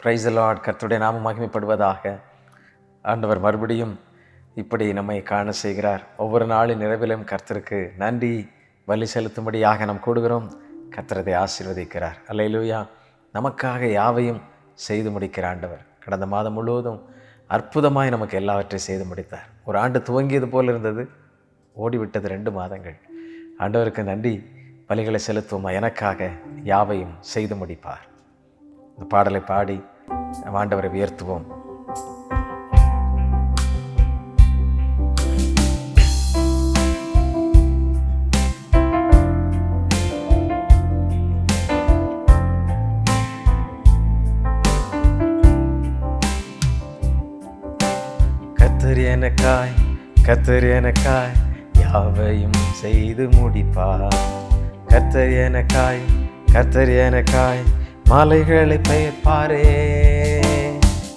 Praise the Lord. கர்த்தருடைய நாமம் மகிமைப்படுவதாக. ஆண்டவர் மறுபடியும் இப்படி நம்மை காண செய்கிறார். ஒவ்வொரு நாளின் நிறைவிலும் கர்த்தருக்கு நன்றி பலி செலுத்தும்படியாக நாம் கூடுகிறோம். கர்த்தரதை ஆசீர்வதிக்கிறார். அல்லேலூயா. நமக்காக யாவையும் செய்து முடிக்கிற ஆண்டவர் கடந்த மாதம் முழுவதும் அற்புதமாய் நமக்கு எல்லாவற்றையும் செய்து முடித்தார். ஒரு ஆண்டு துவங்கியது போல் இருந்தது, ஓடிவிட்டது 2 மாதங்கள். ஆண்டவருக்கு நன்றி பலிகளை செலுத்துவோமா. எனக்காக யாவையும் செய்து முடிப்பார். இந்த பாடலை பாடி ஆண்டவரை உயர்த்துவோம். கர்த்தர் எனக்காய் யாவையும் செய்து முடிப்பார். கர்த்தர் எனக்காய் மலைகளை பெயர்ப்பாரே.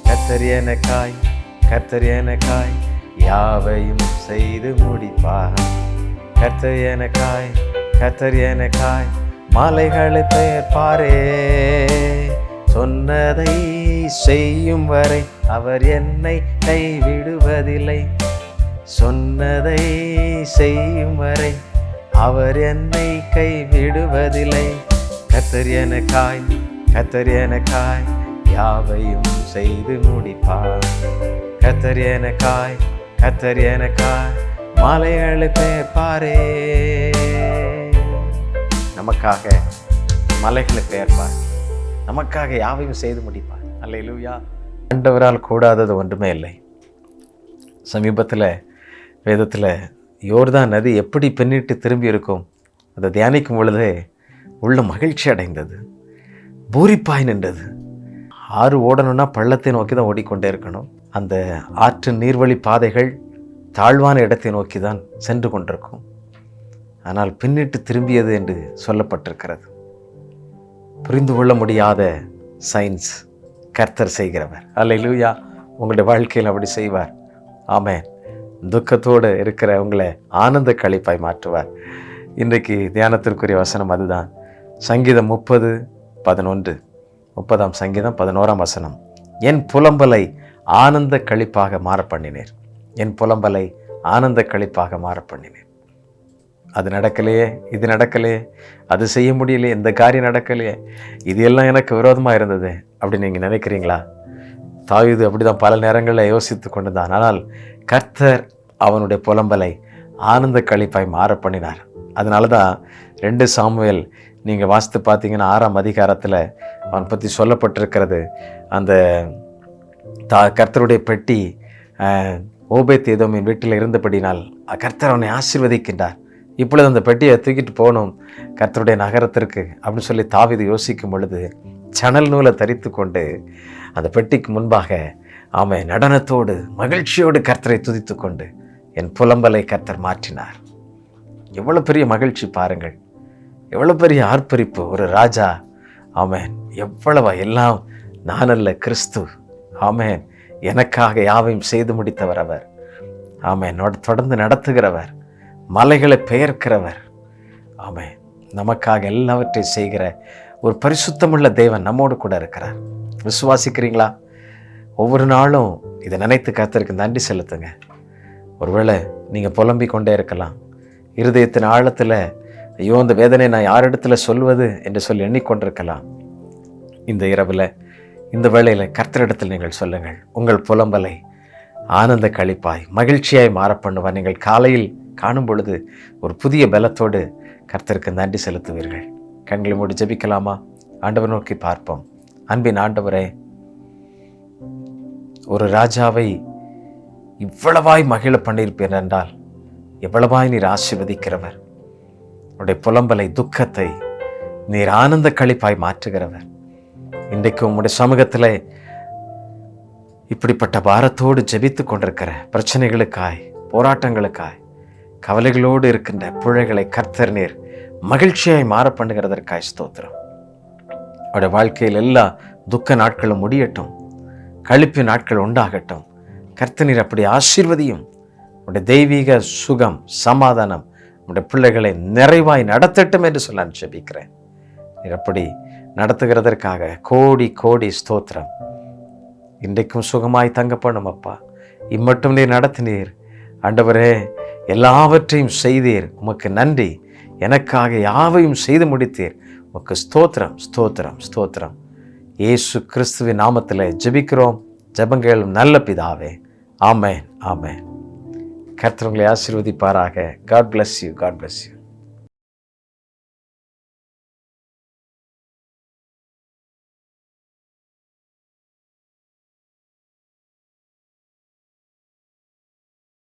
கர்த்தர் எனக்காய் யாவையும் செய்து முடிப்பார். கர்த்தர் எனக்காய் மலைகளை பெயர்ப்பாரே. சொன்னதை செய்யும் வரை அவர் என்னை கைவிடுவதில்லை. சொன்னதை செய்யும் வரை அவர் என்னை கைவிடுவதில்லை. கர்த்தர் எனக்காய் யாவையும் செய்து முடிப்பார். கர்த்தர் எனக்காய் மலைகளை பெயர்ப்பாரே. நமக்காக மலைகளை பெயர்ப்பார், நமக்காக யாவையும் செய்து முடிப்பார். அல்லேலூயா. ஆண்டவரால் கூடாதது ஒன்றுமே இல்லை. சமீபத்தில் வேதத்தில் யோர்தான் நதி எப்படி பின்னிட்டு திரும்பி இருக்கும் அதை தியானிக்கும் பொழுதே உள்ள மகிழ்ச்சி அடைந்தது, பூரிப்பாய் நின்றது. ஆறு ஓடணும்னா பள்ளத்தை நோக்கி தான் ஓடிக்கொண்டே இருக்கணும். அந்த ஆற்று நீர்வழி பாதைகள் தாழ்வான இடத்தை நோக்கி தான் சென்று கொண்டிருக்கும். ஆனால் பின்னிட்டு திரும்பியது என்று சொல்லப்பட்டிருக்கிறது. புரிந்து கொள்ள முடியாத சயின்ஸ் கர்த்தர் செய்கிறவர். அல்லேலூயா. உங்களுடைய வாழ்க்கையில் அப்படி செய்வார். ஆமென். துக்கத்தோடு இருக்கிற உங்களை ஆனந்த களிப்பாய் மாற்றுவார். இன்றைக்கு தியானத்திற்குரிய வசனம் அதுதான். சங்கீதம் 30:11. 30ஆம் சங்கீதம் 11ஆம் வசனம். என் புலம்பலை ஆனந்த களிப்பாக மாற பண்ணினேன். என் புலம்பலை ஆனந்த களிப்பாக மாற பண்ணினேன். அது நடக்கலையே, இது நடக்கலையே, அது செய்ய முடியலையே, இந்த காரியம் நடக்கலையே, இது எல்லாம் எனக்கு விரோதமாக இருந்தது அப்படி நீங்கள் நினைக்கிறீங்களா? தாவீது அப்படிதான் பல நேரங்களில் யோசித்து கொண்டு தான். ஆனால் கர்த்தர் அவனுடைய புலம்பலை ஆனந்த களிப்பாய் மாற பண்ணினார். அதனால தான் 2 சாமுவேல் நீங்கள் வாசித்து பார்த்தீங்கன்னா 6ஆம் அதிகாரத்தில் அவன் பற்றி சொல்லப்பட்டிருக்கிறது. அந்த கர்த்தருடைய பெட்டி ஓபேத் ஏதோமின் வீட்டில் இருந்தபடினால் கர்த்தர் அவனை ஆசீர்வதிக்கின்றார். இப்பொழுது அந்த பெட்டியை தூக்கிட்டு போகணும் கர்த்தருடைய நகரத்திற்கு அப்படின்னு சொல்லி தாவீது யோசிக்கும் பொழுது சணல் நூலை தரித்து கொண்டு அந்த பெட்டிக்கு முன்பாக அவன் நடனத்தோடு மகிழ்ச்சியோடு கர்த்தரை துதித்து கொண்டு என் புலம்பலை கர்த்தர் மாற்றினார். எவ்வளோ பெரிய மகிழ்ச்சி பாருங்கள், எவ்வளோ பெரிய ஆர்ப்பரிப்பு. ஒரு ராஜா, ஆமென், எவ்வளவா எல்லாம் நானல்ல கிறிஸ்து, ஆமென், எனக்காக யாவையும் செய்து முடித்தவர் அவர், ஆமென், தொடர்ந்து நடத்துகிறவர், மலைகளை பெயர்க்கிறவர், ஆமென், நமக்காக எல்லாவற்றையும் செய்கிற ஒரு பரிசுத்தமுள்ள தேவன் நம்மோடு கூட இருக்கிறார். விசுவாசிக்கிறீங்களா? ஒவ்வொரு நாளும் இதை நினைத்து கர்த்தருக்கு நன்றி செலுத்துங்க. ஒருவேளை நீங்கள் புலம்பிக் கொண்டே இருக்கலாம். இருதயத்தின் ஆழத்தில் ஐயோ இந்த வேதனை நான் யாரிடத்துல சொல்வது என்று சொல்லி எண்ணிக்கொண்டிருக்கலாம். இந்த இரவில், இந்த வேளையில் கர்த்தரிடத்தில் நீங்கள் சொல்லுங்கள். உங்கள் புலம்பலை ஆனந்த களிப்பாய் மகிழ்ச்சியாய் மாற பண்ணுவார். நீங்கள் காலையில் காணும் பொழுது ஒரு புதிய பலத்தோடு கர்த்தருக்கு நன்றி செலுத்துவீர்கள். கண்களை மூடி ஜெபிக்கலாமா? ஆண்டவர் நோக்கி பார்ப்போம். அன்பின் ஆண்டவரே, ஒரு ராஜாவை இவ்வளவாய் மகிழ பண்ணியிருப்பேன் என்றால் எவ்வளவாய் நீர் ஆசீர்வதிக்கிறவர். உடைய புலம்பலை, துக்கத்தை நீர் ஆனந்த களிப்பாய் மாற்றுகிறவர். இன்றைக்கு உங்களுடைய சமூகத்தில் இப்படிப்பட்ட பாரத்தோடு ஜெபித்து கொண்டிருக்கிற பிரச்சனைகளுக்காய், போராட்டங்களுக்காய், கவலைகளோடு இருக்கின்ற பிள்ளைகளை கர்த்தர் நீர் மகிழ்ச்சியாய் மாற பண்ணுகிறதற்காய் ஸ்தோத்திரம். அவருடைய வாழ்க்கையில் எல்லா துக்க நாட்களும் முடியட்டும், களிப்பு நாட்கள் உண்டாகட்டும். கர்த்தர் நீர் அப்படி ஆசீர்வதியும். உடைய தெய்வீக சுகம், சமாதானம் உடைய பிள்ளைகளை நிறைவாய் நடத்தட்டும் என்று சொல்ல நான் ஜெபிக்கிறேன். நீர் அப்படி நடத்துகிறதற்காக கோடி கோடி ஸ்தோத்திரம். இன்றைக்கும் சுகமாய் தங்க பண்ணும் அப்பா. இம்மட்டும் நீர் நடத்தினீர் ஆண்டவரே, எல்லாவற்றையும் செய்தீர். உமக்கு நன்றி. எனக்காக யாவையும் செய்து முடித்தீர். உமக்கு ஸ்தோத்திரம், ஸ்தோத்திரம், ஸ்தோத்திரம். இயேசு கிறிஸ்துவின் நாமத்தில் ஜெபிக்கிறோம். ஜெபங்களும் நல்ல பிதாவே. ஆமென், ஆமென். கர்த்தர் உங்களை ஆசீர்வதிப்பாராக. God bless you. God bless you.